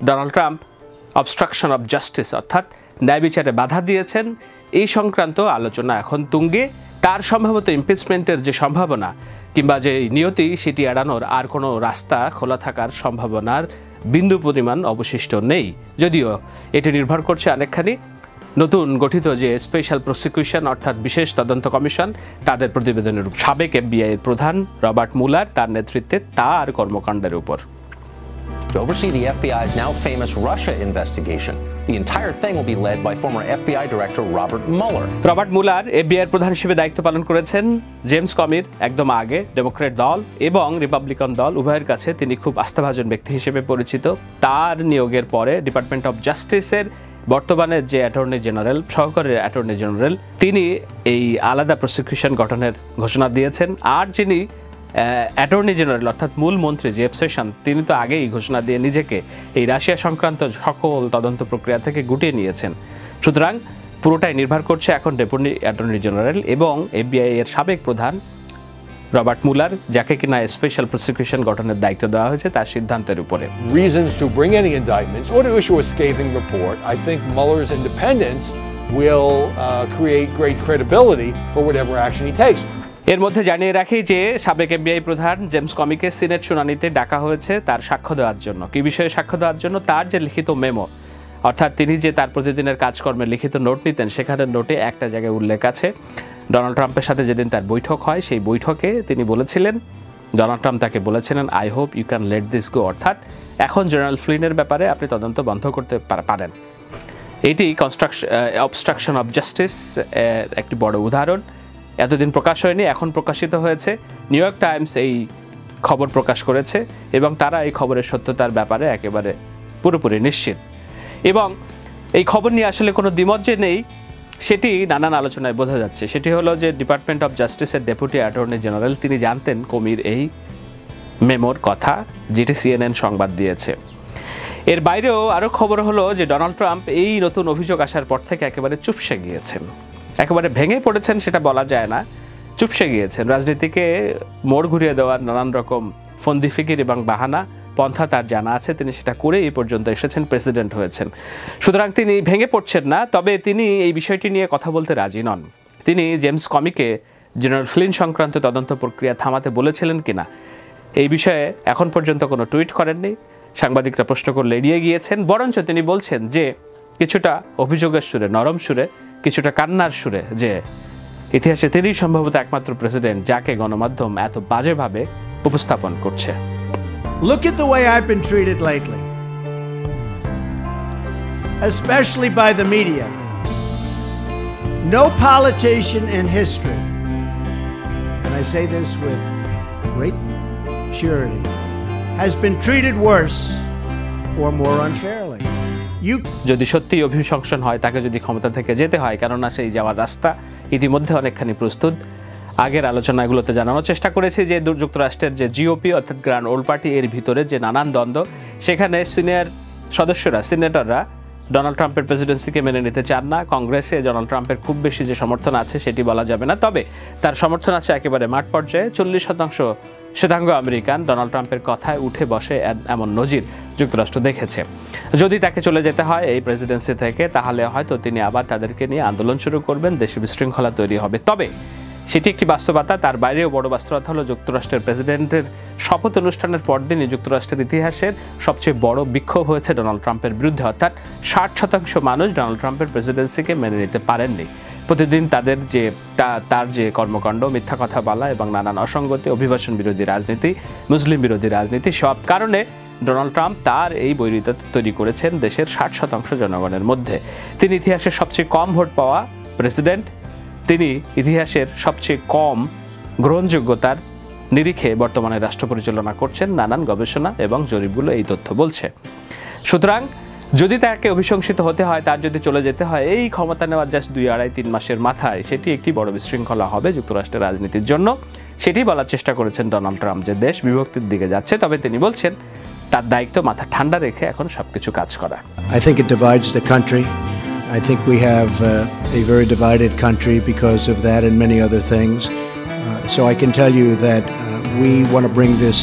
Donald Trump obstruction of justice অর্থাৎ ন্যায় বিচারে বাধা দিয়েছেন, এই সংক্রান্ত আলোচনা এখন তুঙ্গে। তার সম্ভবত ইমপিচমেন্টের যে সম্ভাবনা কিংবা যে নিয়তি, সেটি এড়ানোর আর কোনো রাস্তা খোলা থাকার সম্ভাবনার বিন্দু পরিমাণ অবশিষ্ট নেই। যদিও এটি নির্ভর করছে অনেকখানি নতুন গঠিত যে স্পেশাল প্রসিকিউশন অর্থাৎ বিশেষ তদন্ত কমিশন তাদের প্রতিবেদনের উপর। সাবেক এফবিআই প্রধান রবার্ট মুলার তার নেতৃত্বে তার কর্মকাণ্ডের উপর। To oversee the FBI's now famous Russia investigation. The entire thing will be led by former FBI Director Robert Mueller. Robert Mueller FBI প্রধান হিসেবে দায়িত্ব পালন করেছেন জেমস কমির একদম আগে। ডেমোক্র্যাট দল এবং রিপাবলিকান দল উভয়ের কাছে তিনি খুব আস্থাভাজন ব্যক্তি হিসেবে পরিচিত। তার নিয়োগের পরে ডিপার্টমেন্ট অফ জাস্টিসের বর্তমানে যে অ্যাটর্নি জেনারেল, সহকারী অ্যাটর্নি জেনারেল, তিনি এই আলাদা প্রসিকিউশন গঠনের ঘোষণা দিয়েছেন। আর যিনি অ্যাটর্নি জেনারেল অর্থাৎ মূল মন্ত্রী জেফ সেশন, তিনি তো আগেই ঘোষণা দিয়ে নিজেকে এই রাশিয়া সংক্রান্ত সকল তদন্ত প্রক্রিয়া থেকে গুটিয়ে নিয়েছেন। সুতরাং পুরোটাই নির্ভর করছে এখন ডেপুটি অ্যাটর্নি জেনারেল এবং এফবিআই এর সাবেক প্রধান রবার্ট মুলার, যাকে কিনা স্পেশাল প্রসিকিউশন গঠনের দায়িত্ব দেওয়া হয়েছে, তার সিদ্ধান্তের উপরে। Reasons to bring any indictments or to issue a scathing report. I think Mueller's independence will create great credibility for whatever action he takes. এর মধ্যে জানিয়ে রাখি যে সাবেক এফবিআই প্রধান জেমস কমিকে সিনেট শুনানিতে ডাকা হয়েছে তার সাক্ষ্য দেওয়ার জন্য। কি বিষয়ে সাক্ষ্য দেওয়ার জন্য? তার যে লিখিত মেমো, অর্থাৎ তিনি যে তার প্রতিদিনের কাজকর্মের লিখিত নোট নিতেন, সেখানে নোটে একটা জায়গায় উল্লেখ আছে ডোনাল্ড ট্রাম্পের সাথে যেদিন তার বৈঠক হয়, সেই বৈঠকে তিনি বলেছিলেন, ডোনাল্ড ট্রাম্প তাকে বলেছিলেন, I hope you can let this go, অর্থাৎ এখন জেনারেল ফ্লিনের ব্যাপারে আপনি তদন্ত বন্ধ করতে পারেন। এটি অবস্ট্রাকশন অব জাস্টিস একটি বড় উদাহরণ। এতদিন প্রকাশ হয়নি, এখন প্রকাশিত হয়েছে। নিউ ইয়র্ক টাইমস এই খবর প্রকাশ করেছে এবং তারা এই খবরের সত্যতার ব্যাপারে একেবারে পুরোপুরি নিশ্চিত। এবং এই খবর নিয়ে আসলে কোনো দ্বিমত যে নেই, সেটি নানান আলোচনায় বোঝা যাচ্ছে। সেটি হলো যে ডিপার্টমেন্ট অফ জাস্টিসের ডেপুটি অ্যাটর্নি জেনারেল তিনি জানতেন কমির এই মেমোর কথা, যেটি সিএনএন সংবাদ দিয়েছে। এর বাইরেও আরও খবর হলো যে ডোনাল্ড ট্রাম্প এই নতুন অভিযোগ আসার পর থেকে একেবারে চুপসে গিয়েছেন। একেবারে ভেঙে পড়েছেন সেটা বলা যায় না, চুপসে গিয়েছেন। রাজনীতিকে মোড় ঘুরিয়ে দেওয়ার নানান রকম ফন্দি ফিকির এবং বাহানা পন্থা তার জানা আছে, তিনি সেটা করে এই পর্যন্ত এসেছেন, প্রেসিডেন্ট হয়েছেন। সুতরাং তিনি ভেঙে পড়ছেন না, তবে তিনি এই বিষয়টি নিয়ে কথা বলতে রাজি নন। তিনি জেমস কমিকে জেনারেল ফ্লিন সংক্রান্ত তদন্ত প্রক্রিয়া থামাতে বলেছিলেন কিনা এই বিষয়ে এখন পর্যন্ত কোনো টুইট করেননি। সাংবাদিকরা প্রশ্ন করলে এড়িয়ে গিয়েছেন। বরঞ্চ তিনি বলছেন যে কিছুটা অভিযোগের সুরে, নরম সুরে, কিছুটা কান্নার সুরে, যে ইতিহাসে তিনিই সম্ভবত একমাত্র প্রেসিডেন্ট যাকে গণমাধ্যম এত বাজেভাবে উপস্থাপন করছে। Look at the way I've been treated lately, especially by the media. No politician in history, and I say this with great surety, has been treated worse or more unfairly. যদি সত্যি অভিশংসন হয়, তাকে যদি ক্ষমতা থেকে যেতে হয়, কেননা সেই যাওয়ার রাস্তা ইতিমধ্যে অনেকখানি প্রস্তুত। আগের আলোচনাগুলোতে জানানোর চেষ্টা করেছি যে যুক্তরাষ্ট্রের যে জিওপি অর্থাৎ গ্র্যান্ড ওল্ড পার্টি, এর ভিতরে যে নানান দ্বন্দ্ব, সেখানে সিনিয়র সদস্যরা, সিনেটররা ডোনাল্ড ট্রাম্পের প্রেসিডেন্সিকে মেনে নিতে চান না। কংগ্রেসে ডোনাল্ড ট্রাম্পের খুব বেশি যে সমর্থন আছে সেটি বলা যাবে না, তবে তার সমর্থন আছে একেবারে মাঠ পর্যায়ে। 40% শ্বেতাঙ্গ আমেরিকান ডোনাল্ড ট্রাম্পের কথায় উঠে বসে, এমন নজির যুক্তরাষ্ট্র দেখেছে। যদি তাকে চলে যেতে হয় এই প্রেসিডেন্সি থেকে, তাহলে হয়তো তিনি আবার তাদেরকে নিয়ে আন্দোলন শুরু করবেন, দেশে বিশৃঙ্খলা তৈরি হবে। তবে সেটি একটি বাস্তবতা। তার বাইরেও বড় বাস্তবতা হলো যুক্তরাষ্ট্রের প্রেসিডেন্টের শপথ অনুষ্ঠানের পরদিনই যুক্তরাষ্ট্রের ইতিহাসের সবচেয়ে বড় বিক্ষোভ হয়েছে ডোনাল্ড ট্রাম্পের বিরুদ্ধে, অর্থাৎ 60% মানুষ ডোনাল্ড ট্রাম্পের প্রেসিডেন্সিকে মেনে নিতে পারেননি। প্রতিদিন তাদের যে তার যে কর্মকাণ্ড, মিথ্যা কথা বলা এবং নানান অসঙ্গতি, অভিবাসন বিরোধী রাজনীতি, মুসলিম বিরোধী রাজনীতি, সব কারণে ডোনাল্ড ট্রাম্প তার এই বৈরিতা তৈরি করেছেন দেশের 60% জনগণের মধ্যে। তিনি ইতিহাসের সবচেয়ে কম ভোট পাওয়া প্রেসিডেন্ট, তিনি ইতিহাসের সবচেয়ে কম গ্রহণযোগ্যতার নিরিখে বর্তমানে রাষ্ট্র পরিচালনা করছেন। নানান গবেষণা এবং জরিপগুলো এই তথ্য বলছে। সুতরাং যদি তাকে অভিশংসিত হতে হয়, তার যদি চলে যেতে হয় এই ক্ষমতা নেওয়ার জাস্ট 2-2.5-3 মাসের মাথায়, সেটি একটি বড় বিশৃঙ্খলা হবে যুক্তরাষ্ট্রের রাজনীতির জন্য। সেটি বলার চেষ্টা করেছেন ডোনাল্ড ট্রাম্প যে দেশ বিভক্তির দিকে যাচ্ছে, তবে তিনি বলছেন তার দায়িত্ব মাথা ঠান্ডা রেখে এখন সবকিছু কাজ করা। I think it divides the country. I think we have a very divided country because of that and many other things. So I can tell you that we want to bring this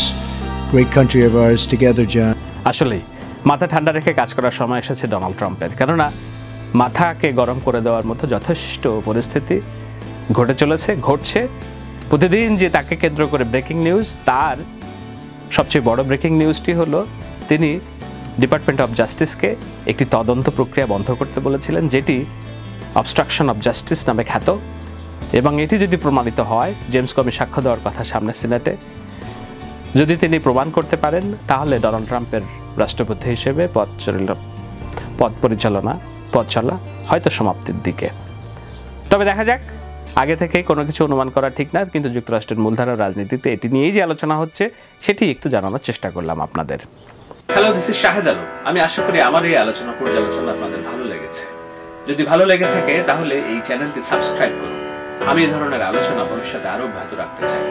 great country of ours together, John. আসলে মাথা ঠান্ডা রেখে কাজ করার সময় এসেছে Donald ট্রাম্পের, কেননা মাথাকে গরম করে দেওয়ার মতো যথেষ্ট পরিস্থিতি ঘটছে। প্রতিদিন যে তাকে কেন্দ্র করে ব্রেকিং নিউজ, তার সবচেয়ে বড় ব্রেকিং নিউজটি হলো তিনি ডিপার্টমেন্ট অফ জাস্টিসকে একটি তদন্ত প্রক্রিয়া বন্ধ করতে বলেছিলেন, যেটি অবস্ট্রাকশন অফ জাস্টিস নামে খ্যাত। এবং এটি যদি প্রমাণিত হয়, জেমস কমি সাক্ষ্য দেওয়ার কথা সামনে সিনেটে, যদি তিনি প্রমাণ করতে পারেন, তাহলে ডোনাল্ড ট্রাম্পের রাষ্ট্রপতি হিসেবে পথ চলা হয়তো সমাপ্তির দিকে। তবে দেখা যাক, আগে থেকে কোনো কিছু অনুমান করা ঠিক না, কিন্তু যুক্তরাষ্ট্রের মূলধারার রাজনীতিতে এটি নিয়েই যে আলোচনা হচ্ছে সেটি একটু জানানোর চেষ্টা করলাম আপনাদের। Hello, this is Shahed Alam. আমি আশা করি আমার এই আলোচনা পর্যালোচনা আপনাদের ভালো লেগেছে। যদি ভালো লেগে থাকে তাহলে এই চ্যানেলটি সাবস্ক্রাইব করুন। আমি এই ধরনের আলোচনা ভবিষ্যতে আরো অব্যাহত রাখতে চাই।